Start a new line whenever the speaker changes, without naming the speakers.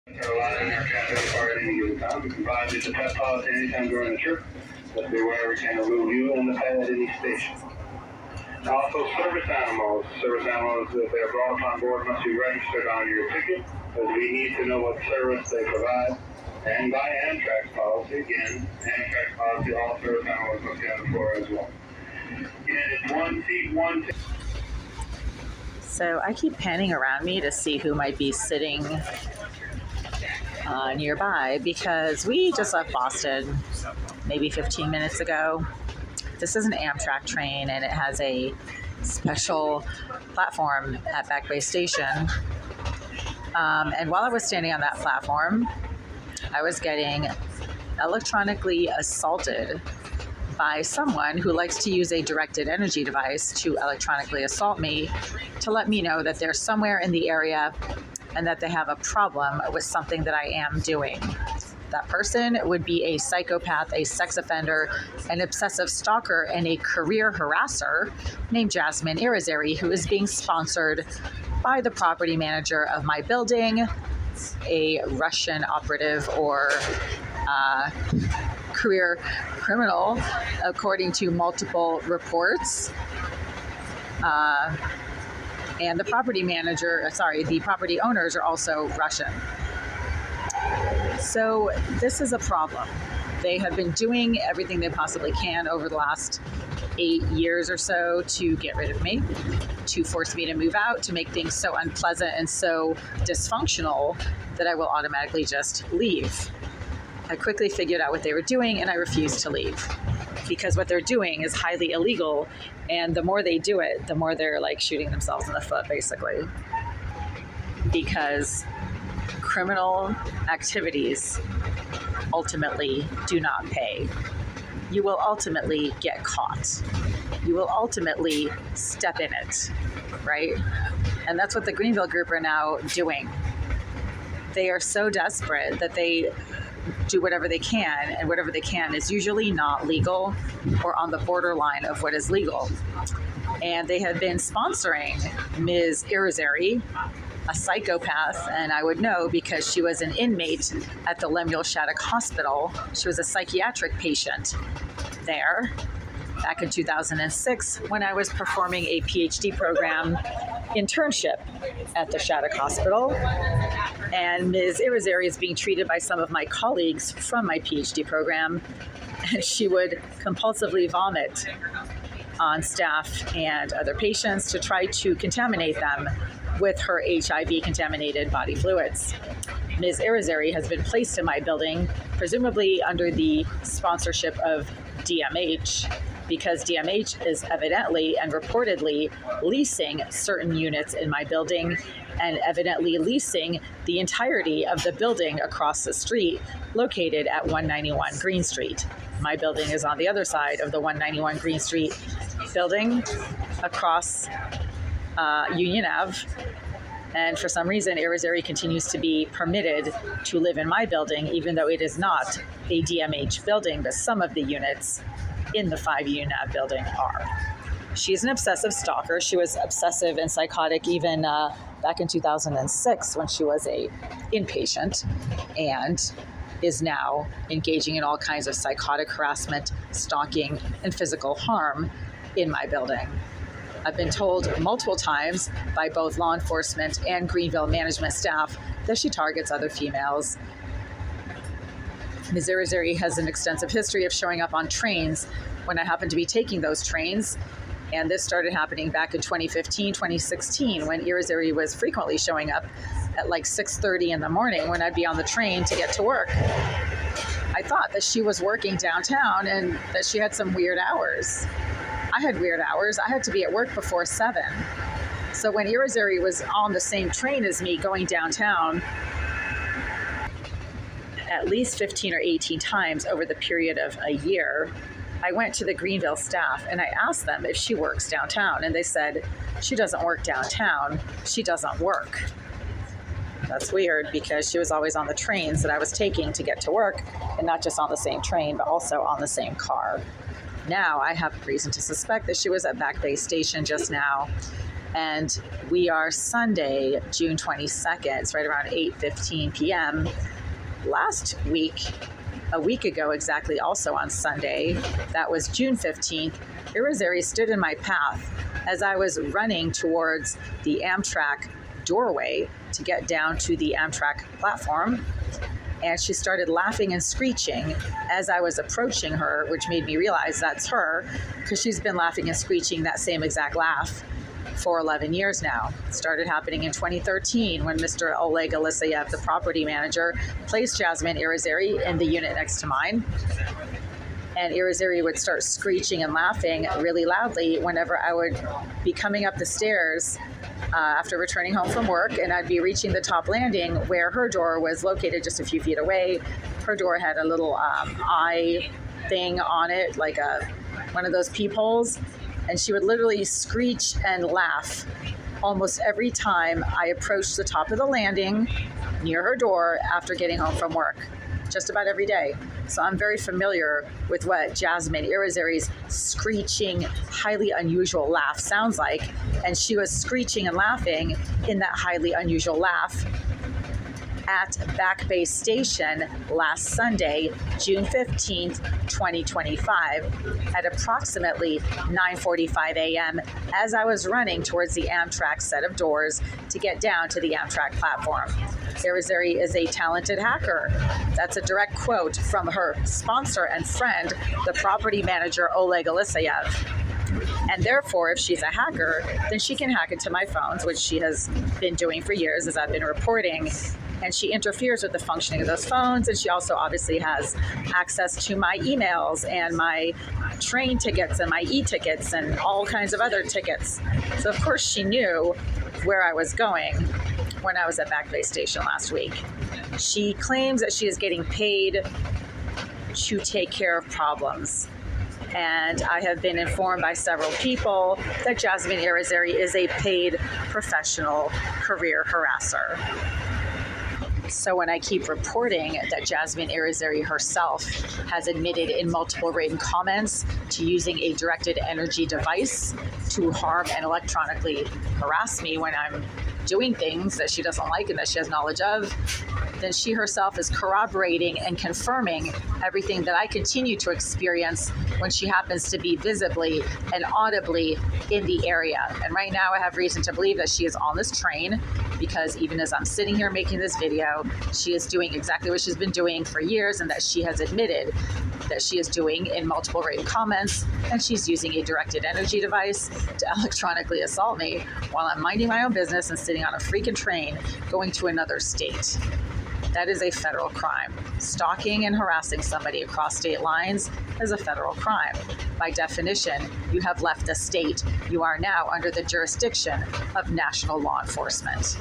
Carolina in our cafe car at any given time. We can provide you the pet policy anytime during the trip. Just be aware we can remove you and the pet at any station. Also, service animals. Service animals, if they are brought upon board, must be registered on your ticket, as we need to know what service they provide. And by Amtrak policy, again, Amtrak policy, all service animals must be accounted for as well. Again, it's one seat, one ticket.
So I keep panning around me to see who might be sitting nearby, because we just left Boston maybe 15 minutes ago. This is an Amtrak train, and it has a special platform at Back Bay Station. And while I was standing on that platform, I was getting electronically assaulted by someone who likes to use a directed energy device to electronically assault me, to let me know that they're somewhere in the area and that they have a problem with something that I am doing. That person would be a psychopath, a sex offender, an obsessive stalker, and a career harasser named Jasmine Irizarry, who is being sponsored by the property manager of my building, a Russian operative or career criminal, according to multiple reports. And the property owners are also Russian. So this is a problem. They have been doing everything they possibly can over the last 8 years or so to get rid of me, to force me to move out, to make things so unpleasant and so dysfunctional that I will automatically just leave. I quickly figured out what they were doing, and I refused to leave, because what they're doing is highly illegal, and the more they do it, the more they're like shooting themselves in the foot, basically. Because criminal activities ultimately do not pay. You will ultimately get caught. You will ultimately step in it, right? And that's what the Greenville group are now doing. They are so desperate that they do whatever they can, and whatever they can is usually not legal or on the borderline of what is legal. And they have been sponsoring Ms. Irizarry, a psychopath, and I would know because she was an inmate at the Lemuel Shattuck Hospital. She was a psychiatric patient there back in 2006 when I was performing a PhD program internship at the Shattuck Hospital. And Ms. Irizarry is being treated by some of my colleagues from my PhD program, and she would compulsively vomit on staff and other patients to try to contaminate them with her HIV-contaminated body fluids. Ms. Irizarry has been placed in my building, presumably under the sponsorship of DMH, because DMH is evidently and reportedly leasing certain units in my building, and evidently leasing the entirety of the building across the street, located at 191 Green Street. My building is on the other side of the 191 Green Street building, across Union Ave. And for some reason, Irizarry continues to be permitted to live in my building, even though it is not a DMH building, but some of the units in the 5 Union Ave building are. She's an obsessive stalker. She was obsessive and psychotic even back in 2006 when she was a inpatient, and is now engaging in all kinds of psychotic harassment, stalking, and physical harm in my building. I've been told multiple times by both law enforcement and Greenville management staff that she targets other females. Ms. Irizarry has an extensive history of showing up on trains when I happen to be taking those trains. And this started happening back in 2015, 2016, when Irizarry was frequently showing up at like 6:30 in the morning when I'd be on the train to get to work. I thought that she was working downtown and that she had some weird hours. I had weird hours. I had to be at work before 7. So when Irizarry was on the same train as me going downtown at least 15 or 18 times over the period of a year, I went to the Greenville staff and I asked them if she works downtown. And they said, she doesn't work downtown. She doesn't work. That's weird, because she was always on the trains that I was taking to get to work, and not just on the same train, but also on the same car. Now I have reason to suspect that she was at Back Bay Station just now, And we are Sunday, June 22nd. It's right around 8:15 p.m. Last week, a week ago exactly, also on Sunday, that was June 15th, Irizarry stood in my path as I was running towards the Amtrak doorway to get down to the Amtrak platform. And she started laughing and screeching as I was approaching her, which made me realize that's her, because she's been laughing and screeching that same exact laugh for 11 years now. It started happening in 2013 when Mr. Oleg Elisayev, the property manager, placed Jasmine Irizarry in the unit next to mine. And Irizarry would start screeching and laughing really loudly whenever I would be coming up the stairs after returning home from work, and I'd be reaching the top landing where her door was located just a few feet away. Her door had a little eye thing on it, like one of those peepholes, and she would literally screech and laugh almost every time I approached the top of the landing near her door after getting home from work, just about every day. So I'm very familiar with what Jasmine Irizarry's screeching, highly unusual laugh sounds like, and she was screeching and laughing in that highly unusual laugh at Back Bay Station last Sunday, June 15th, 2025, at approximately 9:45 a.m. as I was running towards the Amtrak set of doors to get down to the Amtrak platform. Irizarry is a talented hacker. That's a direct quote from her sponsor and friend, the property manager Oleg Elisayev. And therefore, if she's a hacker, then she can hack into my phones, which she has been doing for years, as I've been reporting. And she interferes with the functioning of those phones. And she also obviously has access to my emails and my train tickets and my e-tickets and all kinds of other tickets. So of course she knew where I was going when I was at Back Bay Station last week. She claims that she is getting paid to take care of problems. And I have been informed by several people that Jasmine Irizarry is a paid professional career harasser. So when I keep reporting that Jasmine Irizarry herself has admitted in multiple written comments to using a directed energy device to harm and electronically harass me when I'm doing things that she doesn't like and that she has knowledge of, then she herself is corroborating and confirming everything that I continue to experience when she happens to be visibly and audibly in the area. And right now I have reason to believe that she is on this train, because even as I'm sitting here making this video, she is doing exactly what she's been doing for years, and that she has admitted that she is doing in multiple written comments, and she's using a directed energy device to electronically assault me while I'm minding my own business and sitting on a freaking train going to another state. That is a federal crime. Stalking and harassing somebody across state lines is a federal crime. By definition, you have left the state. You are now under the jurisdiction of national law enforcement.